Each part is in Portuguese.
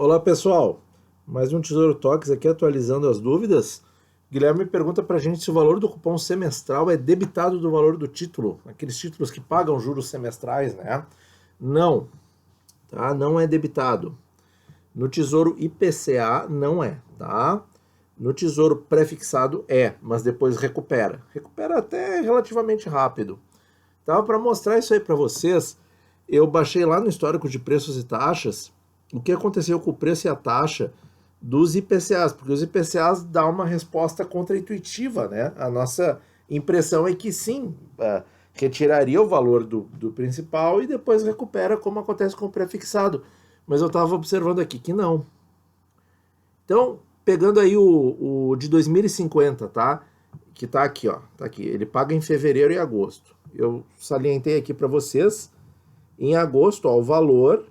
Olá pessoal, mais um Tesouro Talks aqui atualizando as dúvidas. Guilherme pergunta pra gente se o valor do cupom semestral é debitado do valor do título, aqueles títulos que pagam juros semestrais, né? Não, tá? Não é debitado. No Tesouro IPCA não é, tá? No Tesouro prefixado é, mas depois recupera. Recupera até relativamente rápido. Então, para mostrar isso aí para vocês, eu baixei lá no histórico de preços e taxas o que aconteceu com o preço e a taxa dos IPCAs, porque os IPCAs dão uma resposta contraintuitiva, né? A nossa impressão é que sim, retiraria o valor do principal e depois recupera, como acontece com o prefixado. Mas eu estava observando aqui que não. Então, pegando aí o de 2050, tá? Que tá aqui, ó. Tá aqui. Ele paga em fevereiro e agosto. Eu salientei aqui para vocês. Em agosto, ó, o valor.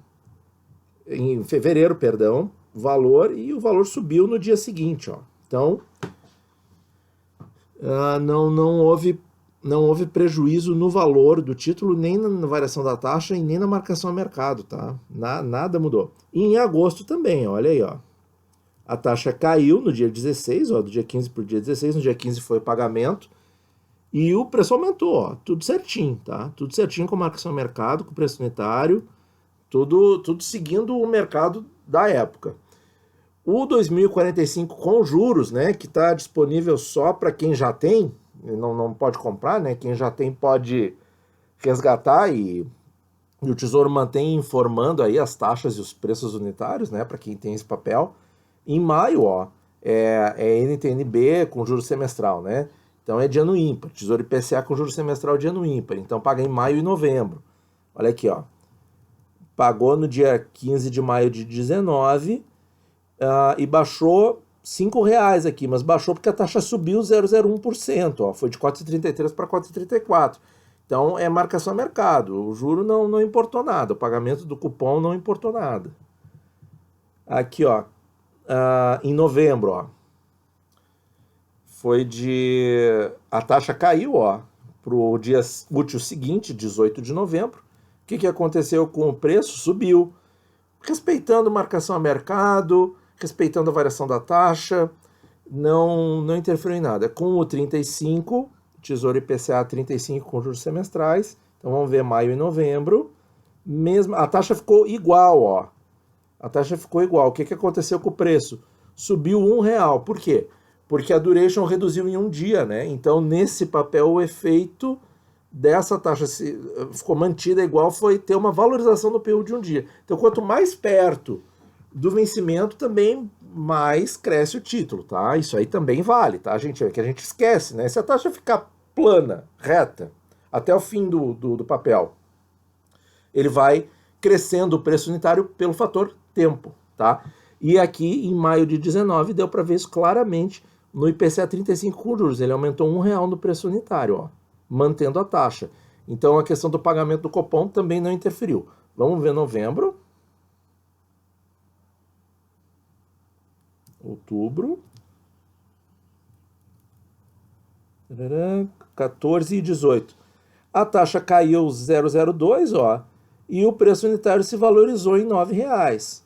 Em fevereiro, perdão, valor, e o valor subiu no dia seguinte, ó. Então, não houve prejuízo no valor do título, nem na variação da taxa e nem na marcação a mercado, tá? Nada mudou. E em agosto também, olha aí, ó. A taxa caiu no dia 16, ó, do dia 15 para o dia 16, no dia 15 foi o pagamento, e o preço aumentou, ó, tudo certinho, tá? Tudo certinho com marcação a mercado, com preço unitário, tudo seguindo o mercado da época. O 2045 com juros, né, que está disponível só para quem já tem, não pode comprar, né, quem já tem pode resgatar e o Tesouro mantém informando aí as taxas e os preços unitários, né, para quem tem esse papel. Em maio, ó, é NTN-B com juros semestral, né, então é de ano ímpar, Tesouro IPCA com juros semestral de ano ímpar, então paga em maio e novembro. Olha aqui, ó. Pagou no dia 15 de maio de 19 e baixou R$5 aqui, mas baixou porque a taxa subiu 0,01%, ó, foi de 4,33 para 4,34. Então é marcação a mercado, o juro não importou nada, o pagamento do cupom não importou nada. Aqui, ó, em novembro, ó, foi a taxa caiu, ó, para o dia útil seguinte, 18 de novembro. O que aconteceu com o preço? Subiu, respeitando marcação a mercado, respeitando a variação da taxa, não interferiu em nada. Com o 35, Tesouro IPCA 35 com juros semestrais, então vamos ver maio e novembro, mesmo, a taxa ficou igual, ó. A taxa ficou igual. O que aconteceu com o preço? Subiu R$1. Por quê? Porque a duration reduziu em um dia, né? Então, nesse papel, o efeito dessa taxa ficou mantida igual, foi ter uma valorização no PU de um dia. Então, quanto mais perto do vencimento, também mais cresce o título, tá? Isso aí também vale, tá, gente? É que a gente esquece, né? Se a taxa ficar plana, reta, até o fim do papel, ele vai crescendo o preço unitário pelo fator tempo, tá? E aqui, em maio de 19, deu para ver isso claramente no IPCA 35 com juros. Ele aumentou R$1 no preço unitário, ó, mantendo a taxa. Então, a questão do pagamento do cupom também não interferiu. Vamos ver novembro. Outubro. 14 e 18. A taxa caiu 0,02, ó, e o preço unitário se valorizou em R$9.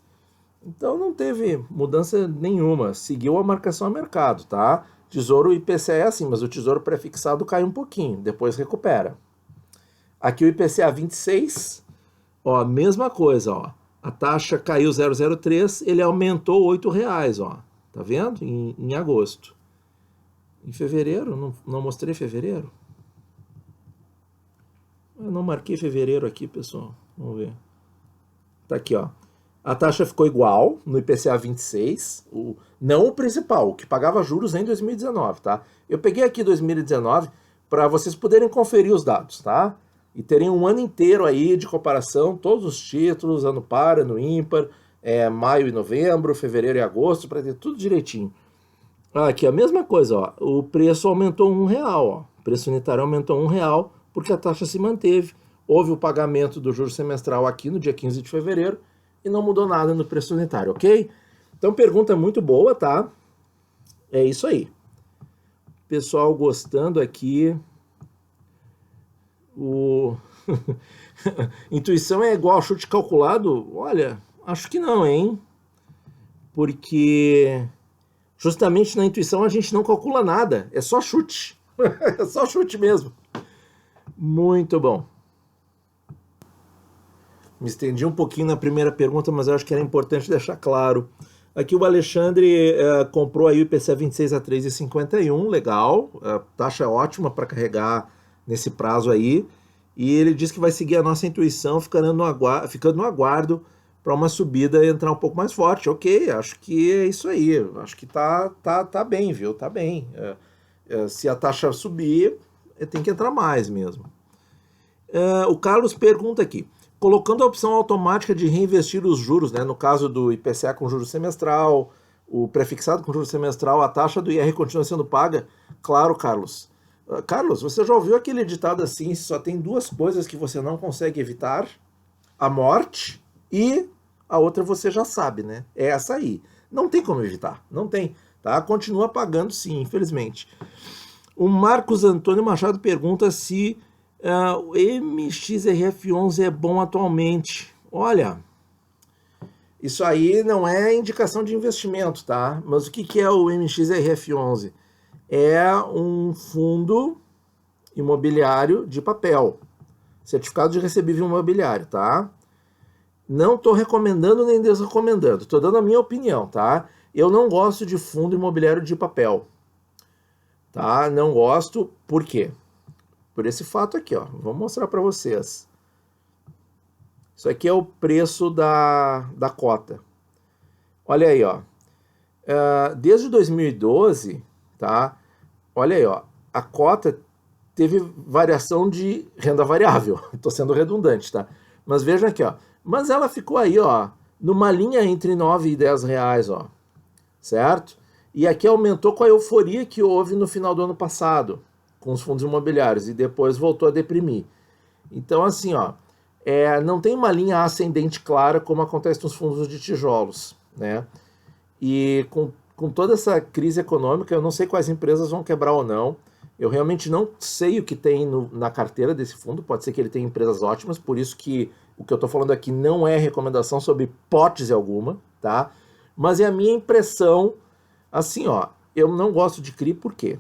Então não teve mudança nenhuma, seguiu a marcação a mercado, tá? Tesouro IPCA é assim, mas o Tesouro prefixado cai um pouquinho, depois recupera. Aqui o IPCA 26, ó, mesma coisa, ó. A taxa caiu 0,03, ele aumentou R$8, ó. Tá vendo? Em agosto. Em fevereiro, não mostrei fevereiro? Eu não marquei fevereiro aqui, pessoal. Vamos ver. Tá aqui, ó. A taxa ficou igual no IPCA 26, não o principal, o que pagava juros em 2019, tá? Eu peguei aqui 2019 para vocês poderem conferir os dados, tá? E terem um ano inteiro aí de comparação, todos os títulos, ano par, ano ímpar, maio e novembro, fevereiro e agosto, para ter tudo direitinho. Aqui a mesma coisa, ó, o preço aumentou R$1, ó, o preço unitário aumentou R$1 porque a taxa se manteve. Houve o pagamento do juro semestral aqui no dia 15 de fevereiro e não mudou nada no preço unitário, ok? Então, pergunta muito boa, tá? É isso aí. Pessoal gostando aqui. Intuição é igual a chute calculado? Olha, acho que não, hein? porque justamente na intuição a gente não calcula nada, é só chute. É só chute mesmo. Muito bom. Me estendi um pouquinho na primeira pergunta, mas eu acho que era importante deixar claro. Aqui o Alexandre comprou aí o IPCA 26 a 3,51, legal, taxa ótima para carregar nesse prazo aí, e ele diz que vai seguir a nossa intuição, ficando no aguardo para uma subida entrar um pouco mais forte. Ok, acho que é isso aí, acho que tá bem, viu? Tá bem. Se a taxa subir, tem que entrar mais mesmo. O Carlos pergunta aqui, colocando a opção automática de reinvestir os juros, né, no caso do IPCA com juros semestral, o prefixado com juros semestral, a taxa do IR continua sendo paga? Claro, Carlos. Carlos, você já ouviu aquele ditado assim, só tem duas coisas que você não consegue evitar? A morte e a outra você já sabe, né? É essa aí. Não tem como evitar, não tem. Tá? Continua pagando sim, infelizmente. O Marcos Antônio Machado pergunta se o MXRF11 é bom atualmente. Olha, isso aí não é indicação de investimento, tá? Mas o que é o MXRF11? É um fundo imobiliário de papel, certificado de recebível imobiliário, tá? Não estou recomendando nem desrecomendando, estou dando a minha opinião, tá? Eu não gosto de fundo imobiliário de papel, tá? Não gosto, por quê? Por esse fato aqui, ó. Vou mostrar para vocês. Isso aqui é o preço da cota. Olha aí, ó. Desde 2012, tá? Olha aí, ó. A cota teve variação de renda variável. Estou sendo redundante, tá? Mas vejam aqui, ó. Mas ela ficou aí, ó, numa linha entre 9 e 10 reais, ó. Certo? E aqui aumentou com a euforia que houve no final do ano passado com os fundos imobiliários, e depois voltou a deprimir. Então, assim, ó, não tem uma linha ascendente clara como acontece nos fundos de tijolos, né? E com toda essa crise econômica, eu não sei quais empresas vão quebrar ou não. Eu realmente não sei o que tem na carteira desse fundo, pode ser que ele tenha empresas ótimas, por isso que o que eu estou falando aqui não é recomendação sobre hipótese alguma, tá? Mas é a minha impressão, assim, ó, eu não gosto de CRI, por quê?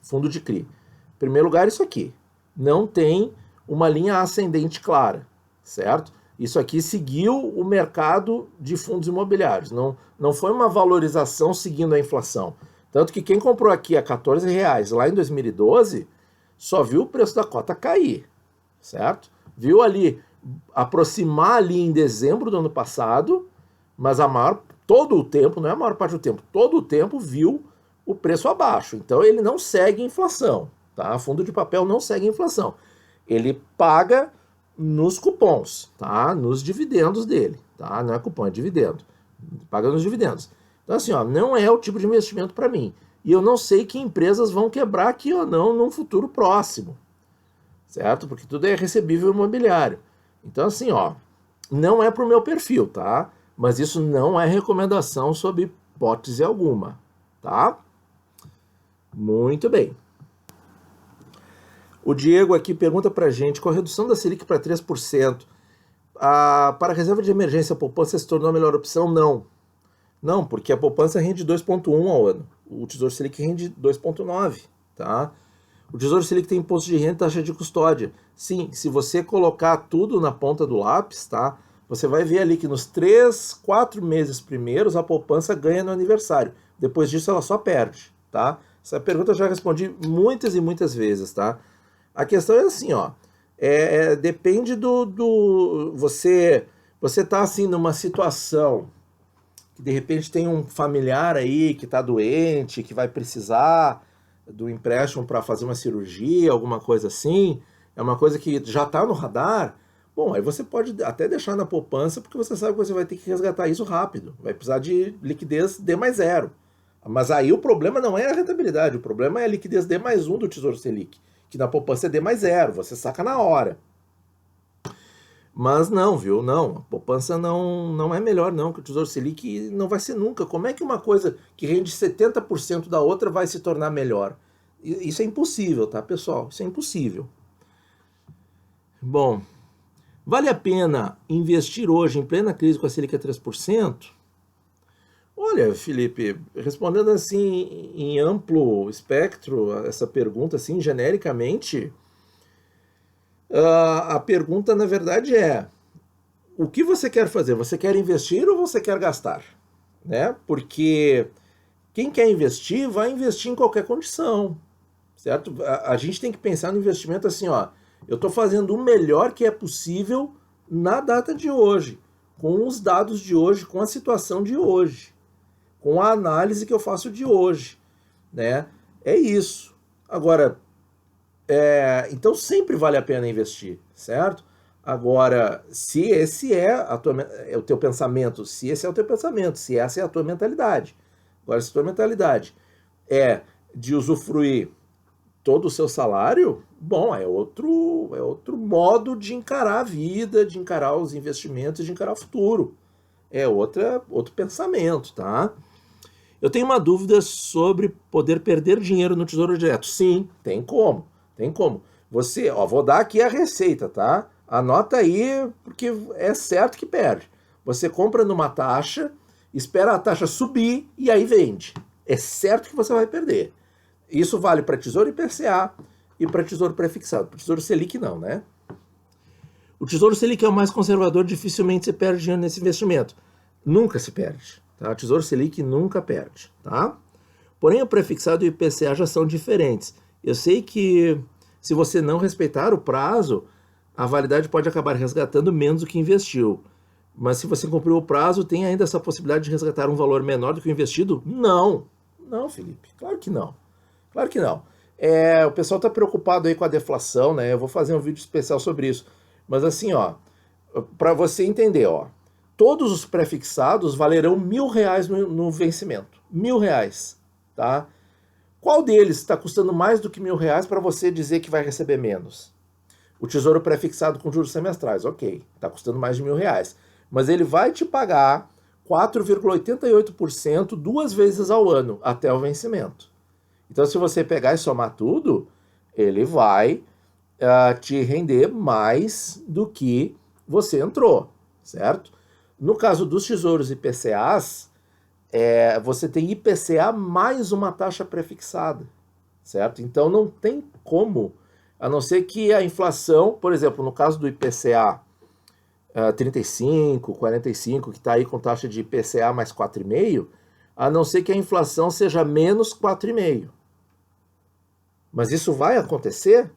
Fundo de CRI. Em primeiro lugar, isso aqui. Não tem uma linha ascendente clara, certo? Isso aqui seguiu o mercado de fundos imobiliários. Não foi uma valorização seguindo a inflação. Tanto que quem comprou aqui a R$14 lá em 2012 só viu o preço da cota cair, certo? Viu ali aproximar ali em dezembro do ano passado, mas todo o tempo, não é a maior parte do tempo, todo o tempo viu o preço abaixo. Então ele não segue inflação. Tá? Fundo de papel não segue inflação. Ele paga nos cupons, tá? Nos dividendos dele. Tá? Não é cupom, é dividendo. Paga nos dividendos. Então, assim, ó, não é o tipo de investimento para mim. E eu não sei que empresas vão quebrar aqui ou não num futuro próximo. Certo? Porque tudo é recebível imobiliário. Então, assim, ó, não é pro meu perfil, tá? Mas isso não é recomendação sob hipótese alguma, tá? Muito bem. O Diego aqui pergunta pra gente, com a redução da Selic para 3%, para a reserva de emergência a poupança se tornou a melhor opção? Não. Não, porque a poupança rende 2,1 ao ano. O Tesouro Selic rende 2,9, tá? O Tesouro Selic tem imposto de renda e taxa de custódia. Sim, se você colocar tudo na ponta do lápis, tá? Você vai ver ali que nos 3, 4 meses primeiros a poupança ganha no aniversário. Depois disso ela só perde, tá? Essa pergunta eu já respondi muitas e muitas vezes, tá? A questão é assim, ó, depende você tá assim numa situação que de repente tem um familiar aí que tá doente, que vai precisar do empréstimo para fazer uma cirurgia, alguma coisa assim, é uma coisa que já tá no radar, bom, aí você pode até deixar na poupança, porque você sabe que você vai ter que resgatar isso rápido, vai precisar de liquidez D+0. Mas aí o problema não é a rentabilidade, o problema é a liquidez D+1 do Tesouro Selic, que na poupança é D+0, você saca na hora. Mas não, viu? Não, a poupança não é melhor não que o Tesouro Selic, não vai ser nunca. Como é que uma coisa que rende 70% da outra vai se tornar melhor? Isso é impossível, tá, pessoal? Isso é impossível. Bom, vale a pena investir hoje em plena crise com a Selic a 3%? Olha, Felipe, respondendo assim em amplo espectro essa pergunta, assim, genericamente, a pergunta na verdade é: o que você quer fazer? Você quer investir ou você quer gastar? Né? Porque quem quer investir vai investir em qualquer condição, certo? A gente tem que pensar no investimento assim, ó, eu estou fazendo o melhor que é possível na data de hoje, com os dados de hoje, com a situação de hoje, com a análise que eu faço de hoje, né? É isso. Agora, então sempre vale a pena investir, certo? Agora, se esse é o teu pensamento, se esse é o teu pensamento, se essa é a tua mentalidade. Agora, se a tua mentalidade é de usufruir todo o seu salário, bom, é outro modo de encarar a vida, de encarar os investimentos, de encarar o futuro. É outro pensamento, tá? Eu tenho uma dúvida sobre poder perder dinheiro no Tesouro Direto. Sim, tem como. Tem como. Você, ó, vou dar aqui a receita, tá? Anota aí, porque é certo que perde. Você compra numa taxa, espera a taxa subir e aí vende. É certo que você vai perder. Isso vale para Tesouro IPCA e para Tesouro Prefixado. Para Tesouro Selic não, né? O Tesouro Selic é o mais conservador, dificilmente se perde dinheiro nesse investimento. Nunca se perde. Tá? O Tesouro Selic nunca perde. Tá? Porém, o prefixado e o IPCA já são diferentes. Eu sei que se você não respeitar o prazo, a validade pode acabar resgatando menos do que investiu. Mas se você cumpriu o prazo, tem ainda essa possibilidade de resgatar um valor menor do que o investido? Não. Não, Felipe. Claro que não. Claro que não. O pessoal está preocupado aí com a deflação, né? Eu vou fazer um vídeo especial sobre isso. Mas assim, ó, para você entender, ó, todos os prefixados valerão R$ 1.000 no vencimento. R$ 1.000, tá? Qual deles está custando mais do que R$ 1.000 para você dizer que vai receber menos? O Tesouro Prefixado com juros semestrais, ok, está custando mais de R$ 1.000. Mas ele vai te pagar 4,88% 2 vezes ao ano, até o vencimento. Então, se você pegar e somar tudo, ele vai te render mais do que você entrou, certo? No caso dos tesouros IPCAs, você tem IPCA mais uma taxa prefixada, certo? Então não tem como, a não ser que a inflação, por exemplo, no caso do IPCA 35, 45, que está aí com taxa de IPCA mais 4,5, a não ser que a inflação seja menos 4,5. Mas isso vai acontecer?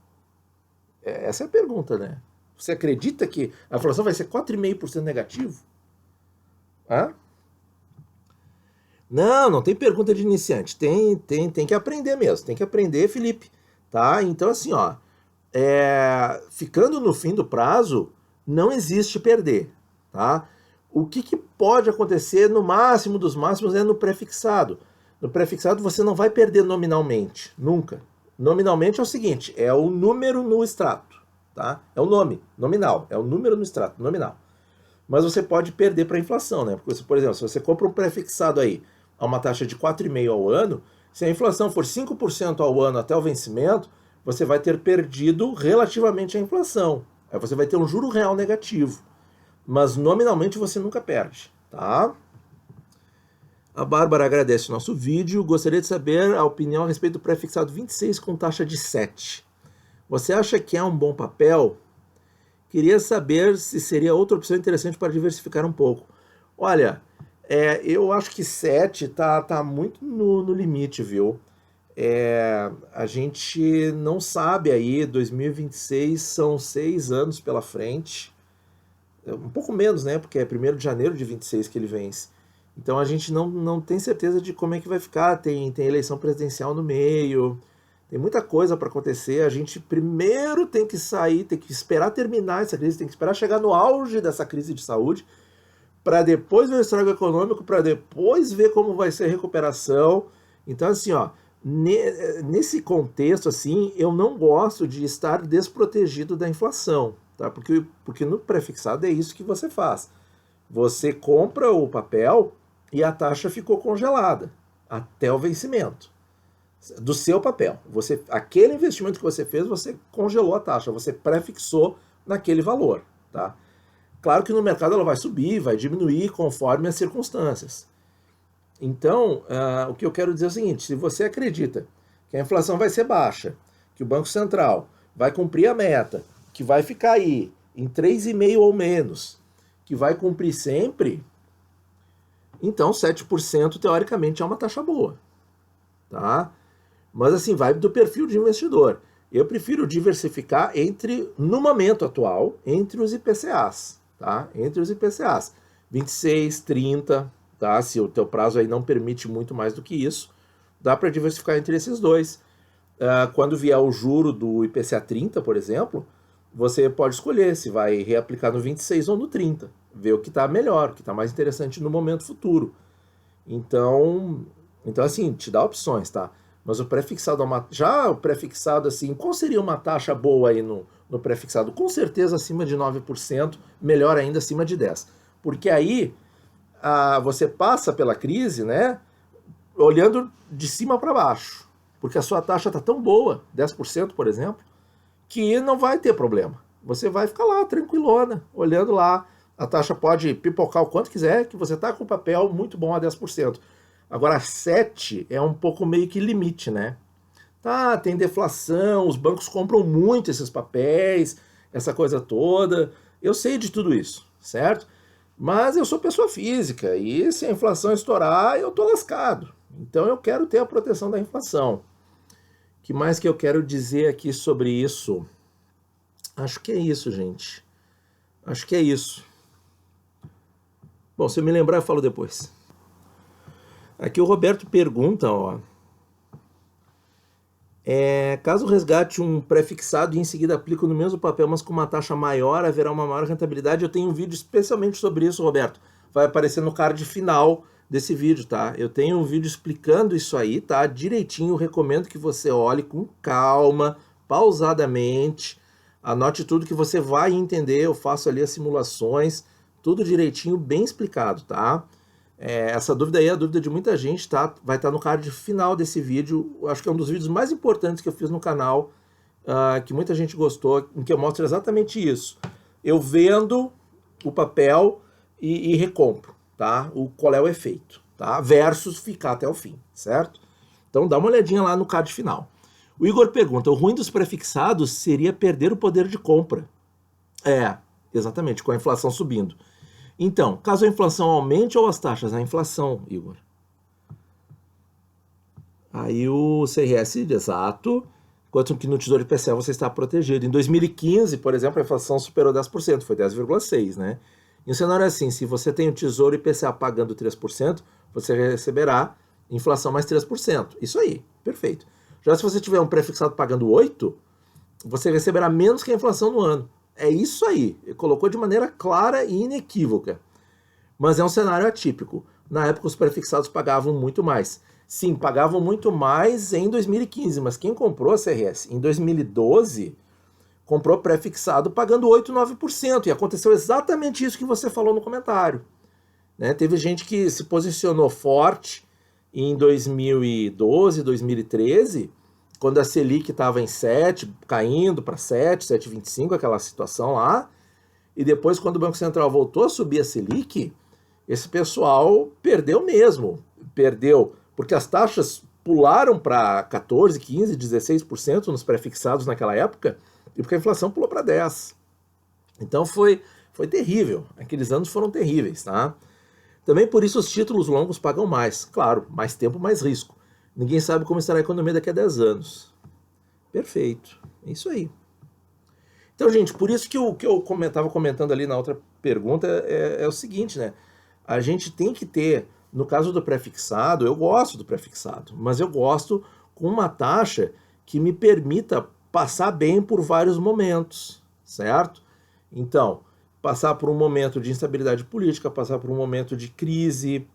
Essa é a pergunta, né? Você acredita que a inflação vai ser 4,5% negativo? Hã? Não tem pergunta de iniciante. Tem que aprender mesmo. Tem que aprender, Felipe. Tá? Então, assim, ó. Ficando no fim do prazo, não existe perder. Tá? O que pode acontecer no máximo dos máximos é no prefixado. No prefixado você não vai perder nominalmente. Nunca. Nominalmente é o seguinte, é o número no extrato, tá? É o nome, nominal, é o número no extrato, nominal. Mas você pode perder para a inflação, né? Porque, por exemplo, se você compra um prefixado aí a uma taxa de 4,5% ao ano, se a inflação for 5% ao ano até o vencimento, você vai ter perdido relativamente à inflação. Aí você vai ter um juro real negativo. Mas nominalmente você nunca perde, tá? A Bárbara agradece o nosso vídeo. Gostaria de saber a opinião a respeito do prefixado 26 com taxa de 7. Você acha que é um bom papel? Queria saber se seria outra opção interessante para diversificar um pouco. Olha, eu acho que 7 tá muito no limite, viu? A gente não sabe aí, 2026 são 6 anos pela frente. Um pouco menos, né? Porque é 1º de janeiro de 26 que ele vence. Então a gente não tem certeza de como é que vai ficar. Tem eleição presidencial no meio, tem muita coisa para acontecer. A gente primeiro tem que sair, tem que esperar terminar essa crise, tem que esperar chegar no auge dessa crise de saúde, para depois ver o estrago econômico, para depois ver como vai ser a recuperação. Então, assim, ó, nesse contexto, assim, eu não gosto de estar desprotegido da inflação, tá? Porque no prefixado é isso que você faz. Você compra o papel e a taxa ficou congelada até o vencimento do seu papel. Aquele investimento que você fez, você congelou a taxa, você prefixou naquele valor, tá? Claro que no mercado ela vai subir, vai diminuir conforme as circunstâncias. Então, o que eu quero dizer é o seguinte, se você acredita que a inflação vai ser baixa, que o Banco Central vai cumprir a meta, que vai ficar aí em 3,5% ou menos, que vai cumprir sempre, então 7% teoricamente é uma taxa boa, tá? Mas assim, vai do perfil de investidor. Eu prefiro diversificar no momento atual, entre os IPCAs, tá? Entre os IPCAs. 26, 30, tá? Se o teu prazo aí não permite muito mais do que isso, dá para diversificar entre esses dois. Quando vier o juro do IPCA 30, por exemplo, você pode escolher se vai reaplicar no 26 ou no 30. Ver o que está melhor, o que está mais interessante no momento futuro. Então assim, te dá opções, tá? Mas o pré-fixado, já o pré-fixado, assim, qual seria uma taxa boa aí no pré-fixado? Com certeza acima de 9%, melhor ainda acima de 10%. Porque aí você passa pela crise, né, olhando de cima para baixo. Porque a sua taxa está tão boa, 10%, por exemplo, que não vai ter problema. Você vai ficar lá, tranquilona, olhando lá. A taxa pode pipocar o quanto quiser, que você está com o papel muito bom a 10%. Agora, 7 é um pouco meio que limite, né? Tá, tem deflação, os bancos compram muito esses papéis, essa coisa toda. Eu sei de tudo isso, certo? Mas eu sou pessoa física e se a inflação estourar, eu tô lascado. Então eu quero ter a proteção da inflação. O que mais que eu quero dizer aqui sobre isso? Acho que é isso, gente. Acho que é isso. Bom, se eu me lembrar, eu falo depois. Aqui o Roberto pergunta, ó. Caso resgate um pré-fixado e em seguida aplico no mesmo papel, mas com uma taxa maior, haverá uma maior rentabilidade. Eu tenho um vídeo especialmente sobre isso, Roberto. Vai aparecer no card final desse vídeo, tá? Eu tenho um vídeo explicando isso aí, tá? Direitinho, recomendo que você olhe com calma, pausadamente, anote tudo que você vai entender, eu faço ali as simulações, tudo direitinho, bem explicado, tá? Essa dúvida aí é a dúvida de muita gente, tá? Vai estar no card final desse vídeo. Acho que é um dos vídeos mais importantes que eu fiz no canal, que muita gente gostou, em que eu mostro exatamente isso. Eu vendo o papel e recompro, tá? Qual é o efeito, tá? Versus ficar até o fim, certo? Então dá uma olhadinha lá no card final. O Igor pergunta, o ruim dos prefixados seria perder o poder de compra. Exatamente, com a inflação subindo. Então, caso a inflação aumente ou as taxas? A inflação, Igor. Aí o CRS, exato, enquanto que no Tesouro IPCA você está protegido. Em 2015, por exemplo, a inflação superou 10%, foi 10,6%, né? E o cenário é assim, se você tem o Tesouro IPCA pagando 3%, você receberá inflação mais 3%. Isso aí, perfeito. Já se você tiver um pré-fixado pagando 8%, você receberá menos que a inflação no ano. É isso aí, ele colocou de maneira clara e inequívoca. Mas é um cenário atípico. Na época os prefixados pagavam muito mais. Sim, pagavam muito mais em 2015, mas quem comprou a CRS em 2012 comprou prefixado pagando 8%, 9%. E aconteceu exatamente isso que você falou no comentário. Né? Teve gente que se posicionou forte em 2012, 2013, quando a Selic estava em 7, caindo para 7, 7,25, aquela situação lá. E depois, quando o Banco Central voltou a subir a Selic, esse pessoal perdeu mesmo. Perdeu, porque as taxas pularam para 14, 15, 16% nos pré-fixados naquela época, e porque a inflação pulou para 10%. Então foi terrível. Aqueles anos foram terríveis, tá? Também por isso os títulos longos pagam mais. Claro, mais tempo, mais risco. Ninguém sabe como estará a economia daqui a 10 anos. Perfeito. É isso aí. Então, gente, por isso que eu estava comentando ali na outra pergunta é o seguinte, né? A gente tem que ter, no caso do pré-fixado, eu gosto do pré-fixado, mas eu gosto com uma taxa que me permita passar bem por vários momentos, certo? Então, passar por um momento de instabilidade política, passar por um momento de crise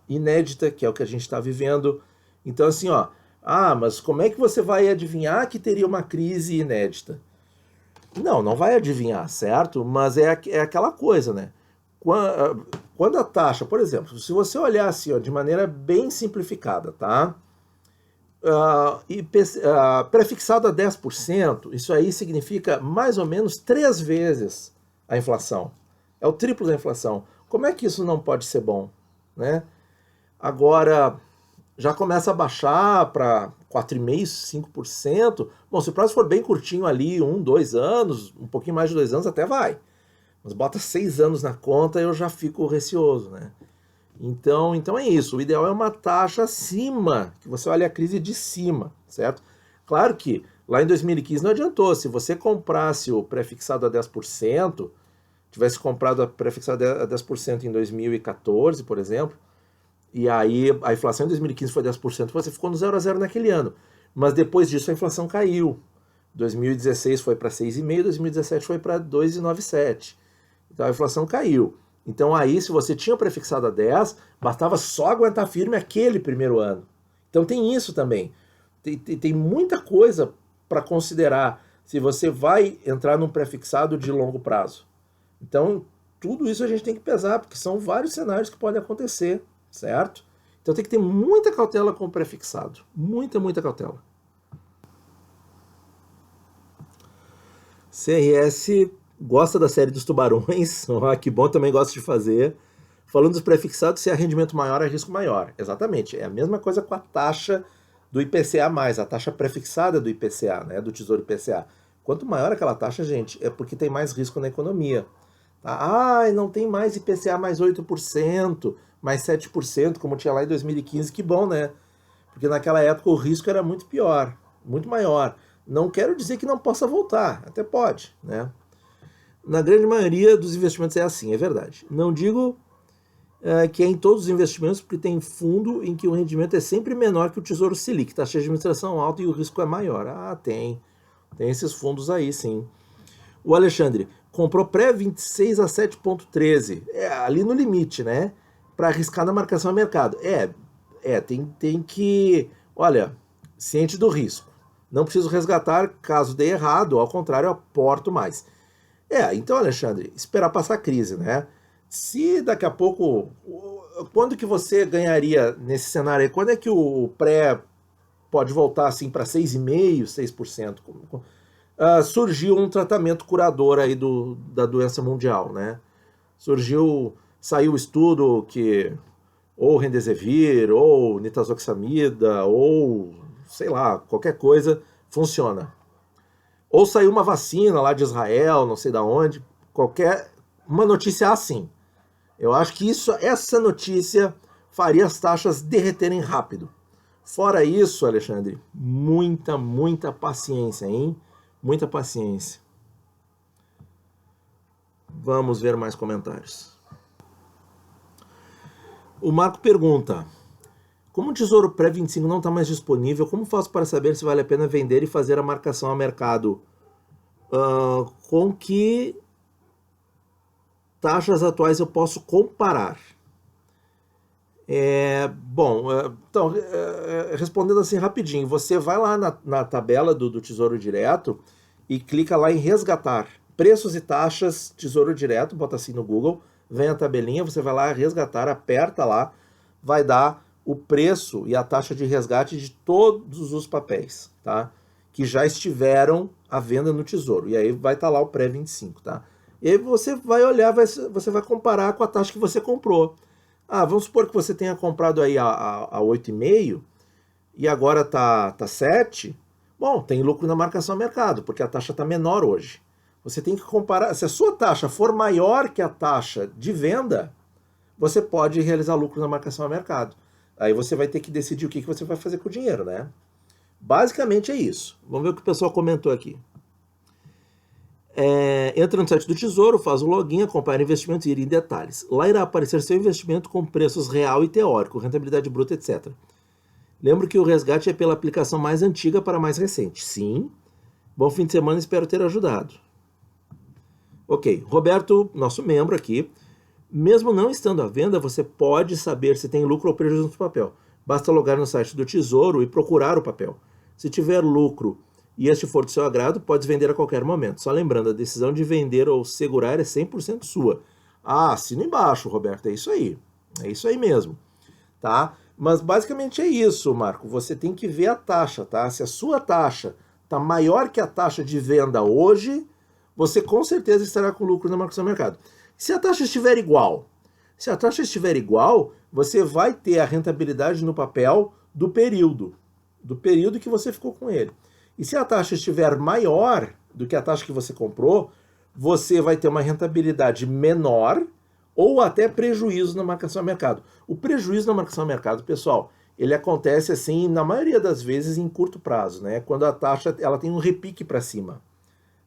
inédita, que é o que a gente está vivendo. Então, assim, ó, mas como é que você vai adivinhar que teria uma crise inédita? Não vai adivinhar, certo? Mas é aquela coisa, né? Quando a taxa, por exemplo, se você olhar assim, ó, de maneira bem simplificada, tá? Prefixado a 10%, isso aí significa mais ou menos 3 vezes a inflação. É o triplo da inflação. Como é que isso não pode ser bom, né? Agora, já começa a baixar para 4,5%, 5%. Bom, se o prazo for bem curtinho ali, 1, 2 anos, um pouquinho mais de 2 anos até vai. Mas bota 6 anos na conta, eu já fico receoso, né? Então é isso. O ideal é uma taxa acima, que você olha a crise de cima, certo? Claro que lá em 2015 não adiantou. Se você comprasse o pré-fixado a 10%, tivesse comprado a pré-fixado a 10% em 2014, por exemplo, e aí a inflação em 2015 foi 10%, você ficou no 0 a 0 naquele ano. Mas depois disso a inflação caiu. 2016 foi para 6,5%, 2017 foi para 2,97%. Então a inflação caiu. Então aí, se você tinha prefixado a 10, bastava só aguentar firme aquele primeiro ano. Então tem isso também. Tem muita coisa para considerar se você vai entrar num prefixado de longo prazo. Então, tudo isso a gente tem que pesar, porque são vários cenários que podem acontecer, certo? Então tem que ter muita cautela com o prefixado. Muita cautela. CRS gosta da série dos tubarões. Que bom, também gosto de fazer. Falando dos prefixados, se é rendimento maior, é risco maior. Exatamente. É a mesma coisa com a taxa do IPCA+, a taxa prefixada do IPCA, né, do Tesouro IPCA. Quanto maior aquela taxa, gente, é porque tem mais risco na economia. Tá? Não tem mais IPCA mais 8%, mais 7%, como tinha lá em 2015. Que bom, né? Porque naquela época o risco era muito pior, muito maior. Não quero dizer que não possa voltar, até pode, né? Na grande maioria dos investimentos é assim, é verdade. Não digo que é em todos os investimentos, porque tem fundo em que o rendimento é sempre menor que o Tesouro Selic, taxa de administração alta e o risco é maior. Tem esses fundos aí, sim. O Alexandre comprou pré-26 a 7,13, ali no limite, né? Para arriscar na marcação a mercado. Tem que, olha, ciente do risco. Não preciso resgatar caso dê errado, ao contrário, aporto mais. Então, Alexandre, esperar passar a crise, né? Se daqui a pouco, quando que você ganharia nesse cenário aí? Quando é que o pré pode voltar assim para 6,5%, 6%? Surgiu um tratamento curador aí da doença mundial, né? Saiu o estudo que ou Remdesivir, ou nitazoxamida, ou sei lá, qualquer coisa funciona. Ou saiu uma vacina lá de Israel, não sei da onde, uma notícia assim. Eu acho que essa notícia faria as taxas derreterem rápido. Fora isso, Alexandre, muita paciência, hein? Muita paciência. Vamos ver mais comentários. O Marco pergunta: como o Tesouro Pré-25 não está mais disponível, como faço para saber se vale a pena vender e fazer a marcação a mercado? Com que taxas atuais eu posso comparar? Então, respondendo assim rapidinho, você vai lá na tabela do Tesouro Direto e clica lá em resgatar. Preços e taxas, Tesouro Direto, bota assim no Google, vem a tabelinha, você vai lá resgatar, aperta lá, vai dar o preço e a taxa de resgate de todos os papéis, tá? Que já estiveram à venda no Tesouro. E aí vai estar lá o pré-25, tá? E aí você vai olhar, você vai comparar com a taxa que você comprou. Vamos supor que você tenha comprado aí a 8,5 e agora tá 7. Bom, tem lucro na marcação a mercado, porque a taxa está menor hoje. Você tem que comparar. Se a sua taxa for maior que a taxa de venda, você pode realizar lucro na marcação a mercado. Aí você vai ter que decidir o que você vai fazer com o dinheiro, né? Basicamente é isso. Vamos ver o que o pessoal comentou aqui. Entra no site do Tesouro, faz o login, acompanha investimentos e ir em detalhes. Lá irá aparecer seu investimento com preços real e teórico, rentabilidade bruta, etc. Lembro que o resgate é pela aplicação mais antiga para a mais recente. Sim. Bom fim de semana, espero ter ajudado. Ok, Roberto, nosso membro aqui. Mesmo não estando à venda, você pode saber se tem lucro ou prejuízo no papel. Basta logar no site do Tesouro e procurar o papel. Se tiver lucro e este for do seu agrado, pode vender a qualquer momento. Só lembrando, a decisão de vender ou segurar é 100% sua. Assina embaixo, Roberto, é isso aí. É isso aí mesmo, tá? Mas basicamente é isso, Marco. Você tem que ver a taxa, tá? Se a sua taxa está maior que a taxa de venda hoje, você com certeza estará com lucro na marcação do mercado. Se a taxa estiver igual, Se a taxa estiver igual, você vai ter a rentabilidade no papel do período que você ficou com ele. E se a taxa estiver maior do que a taxa que você comprou, você vai ter uma rentabilidade menor ou até prejuízo na marcação a mercado. O prejuízo na marcação a mercado, pessoal, ele acontece assim, na maioria das vezes, em curto prazo, né? Quando a taxa ela tem um repique para cima.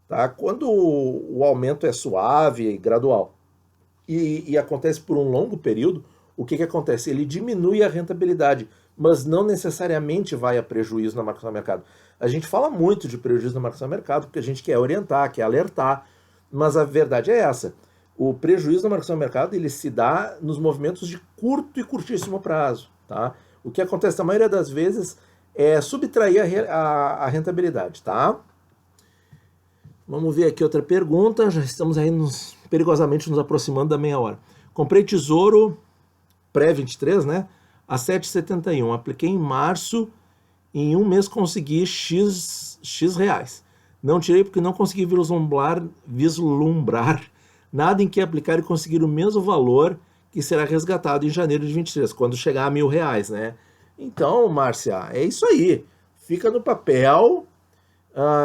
Tá? Quando o aumento é suave e gradual e acontece por um longo período, o que acontece? Ele diminui a rentabilidade, mas não necessariamente vai a prejuízo na marcação a mercado. A gente fala muito de prejuízo na marcação a mercado porque a gente quer orientar, quer alertar, mas a verdade é essa. O prejuízo na marcação a mercado ele se dá nos movimentos de curto e curtíssimo prazo. Tá? O que acontece na maioria das vezes é subtrair a rentabilidade. Tá? Vamos ver aqui outra pergunta. Já estamos aí perigosamente nos aproximando da meia hora. Comprei tesouro pré-23, né? A 7,71. Apliquei em março. Em um mês consegui X reais. Não tirei porque não consegui vislumbrar nada em que aplicar e conseguir o mesmo valor que será resgatado em janeiro de 23, quando chegar a R$1.000, né? Então, Márcia, é isso aí. Fica no papel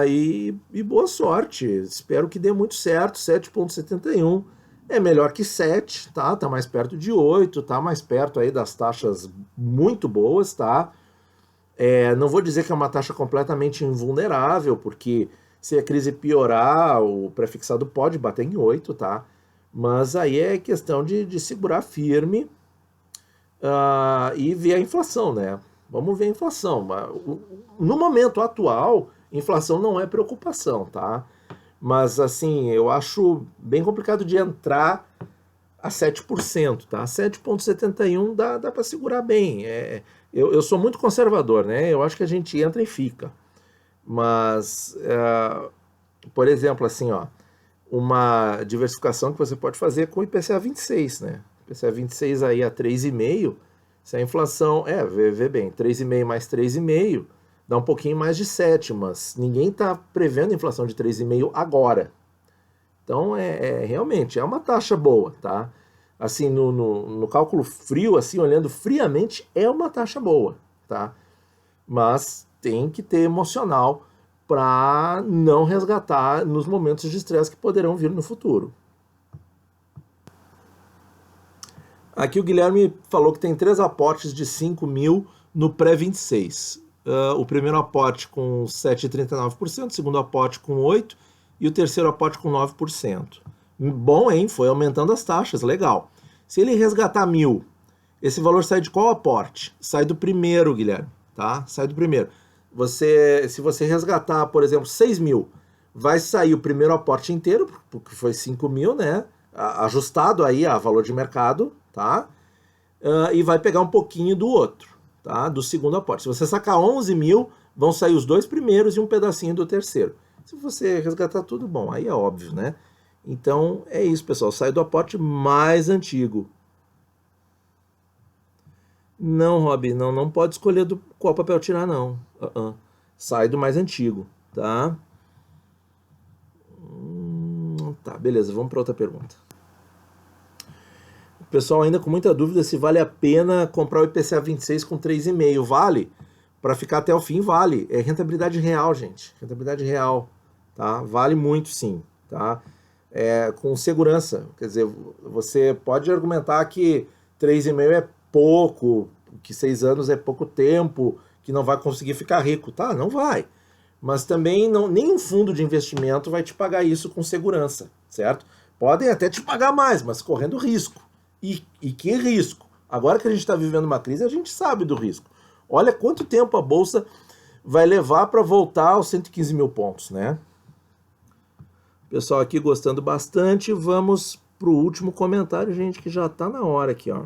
e boa sorte. Espero que dê muito certo. 7,71 é melhor que 7, tá? Tá mais perto de 8, tá mais perto aí das taxas muito boas, tá? Não vou dizer que é uma taxa completamente invulnerável, porque se a crise piorar, o prefixado pode bater em 8, tá? Mas aí é questão de segurar firme e ver a inflação, né? Vamos ver a inflação. No momento atual, inflação não é preocupação, tá? Mas, assim, eu acho bem complicado de entrar a 7%, tá? 7,71 dá para segurar bem. Eu sou muito conservador, né? Eu acho que a gente entra e fica. Mas, por exemplo, assim, ó, uma diversificação que você pode fazer com o IPCA 26, né? IPCA 26 aí a 3,5, se a inflação, vê bem, 3,5 mais 3,5 dá um pouquinho mais de 7, mas ninguém está prevendo inflação de 3,5 agora. Então, realmente, é uma taxa boa, tá? Assim, no cálculo frio, assim, olhando friamente, é uma taxa boa, tá? Mas tem que ter emocional para não resgatar nos momentos de estresse que poderão vir no futuro. Aqui o Guilherme falou que tem 3 aportes de 5 mil no pré-26. O primeiro aporte com 7,39%, o segundo aporte com 8% e o terceiro aporte com 9%. Bom, hein? Foi aumentando as taxas, legal. Se ele resgatar 1.000, esse valor sai de qual aporte? Sai do primeiro, Guilherme, tá? Sai do primeiro. Se você resgatar, por exemplo, 6 mil, vai sair o primeiro aporte inteiro, porque foi 5 mil, né? Ajustado aí a valor de mercado, tá? E vai pegar um pouquinho do outro, tá? Do segundo aporte. Se você sacar 11 mil, vão sair os 2 primeiros e um pedacinho do terceiro. Se você resgatar tudo, bom, aí é óbvio, né? Então, é isso, pessoal. Sai do aporte mais antigo. Não, Rob, não pode escolher qual papel tirar, não. Sai do mais antigo, tá? Tá, beleza, vamos para outra pergunta. O pessoal ainda com muita dúvida se vale a pena comprar o IPCA 26 com 3,5. Vale? Para ficar até o fim, vale. É rentabilidade real, gente. Rentabilidade real, tá? Vale muito, sim, tá? Com segurança. Quer dizer, você pode argumentar que 3,5 é pouco, que 6 anos é pouco tempo, que não vai conseguir ficar rico. Tá, não vai. Mas também nenhum fundo de investimento vai te pagar isso com segurança, certo? Podem até te pagar mais, mas correndo risco. E que risco? Agora que a gente está vivendo uma crise, a gente sabe do risco. Olha quanto tempo a Bolsa vai levar para voltar aos 115 mil pontos, né? Pessoal aqui gostando bastante. Vamos para o último comentário, gente, que já está na hora aqui, ó.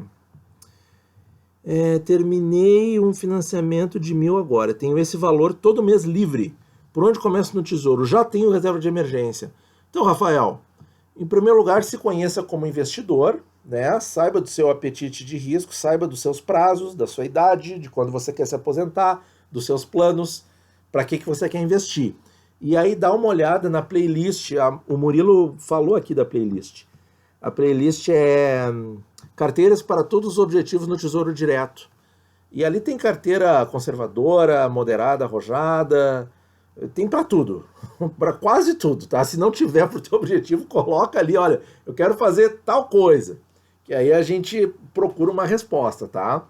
Terminei um financiamento de 1.000 agora. Tenho esse valor todo mês livre. Por onde começo no Tesouro? Já tenho reserva de emergência. Então, Rafael, em primeiro lugar, se conheça como investidor, né? Saiba do seu apetite de risco, saiba dos seus prazos, da sua idade, de quando você quer se aposentar, dos seus planos, para que você quer investir. E aí dá uma olhada na playlist. O Murilo falou aqui da playlist. A playlist carteiras para todos os objetivos no Tesouro Direto. E ali tem carteira conservadora, moderada, arrojada, tem para tudo, para quase tudo, tá? Se não tiver para o teu objetivo, coloca ali, olha, eu quero fazer tal coisa, que aí a gente procura uma resposta, tá?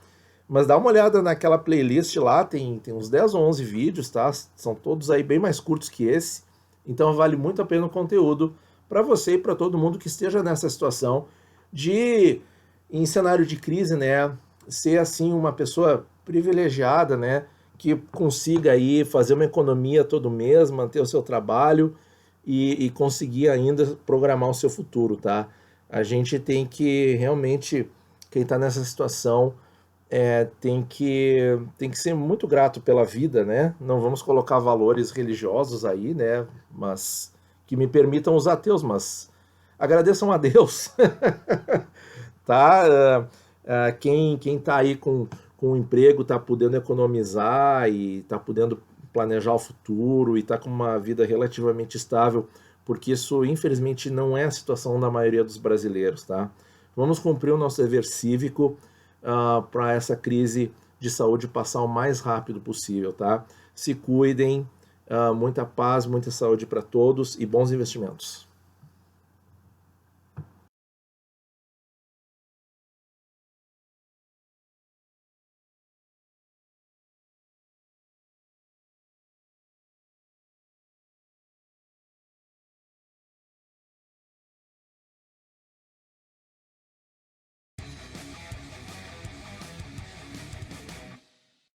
Mas dá uma olhada naquela playlist lá, tem uns 10 ou 11 vídeos, tá? São todos aí bem mais curtos que esse, então vale muito a pena o conteúdo para você e para todo mundo que esteja nessa situação de, em cenário de crise, né, ser assim uma pessoa privilegiada, né, que consiga aí fazer uma economia todo mês, manter o seu trabalho e conseguir ainda programar o seu futuro, tá? A gente tem que realmente, quem está nessa situação, tem que ser muito grato pela vida, né? Não vamos colocar valores religiosos aí, né? Mas que me permitam os ateus, mas agradeçam a Deus, tá? Quem tá aí com um emprego, tá podendo economizar e tá podendo planejar o futuro e tá com uma vida relativamente estável, porque isso, infelizmente, não é a situação da maioria dos brasileiros, tá? Vamos cumprir o nosso dever cívico para essa crise de saúde passar o mais rápido possível, tá? Se cuidem, muita paz, muita saúde para todos e bons investimentos.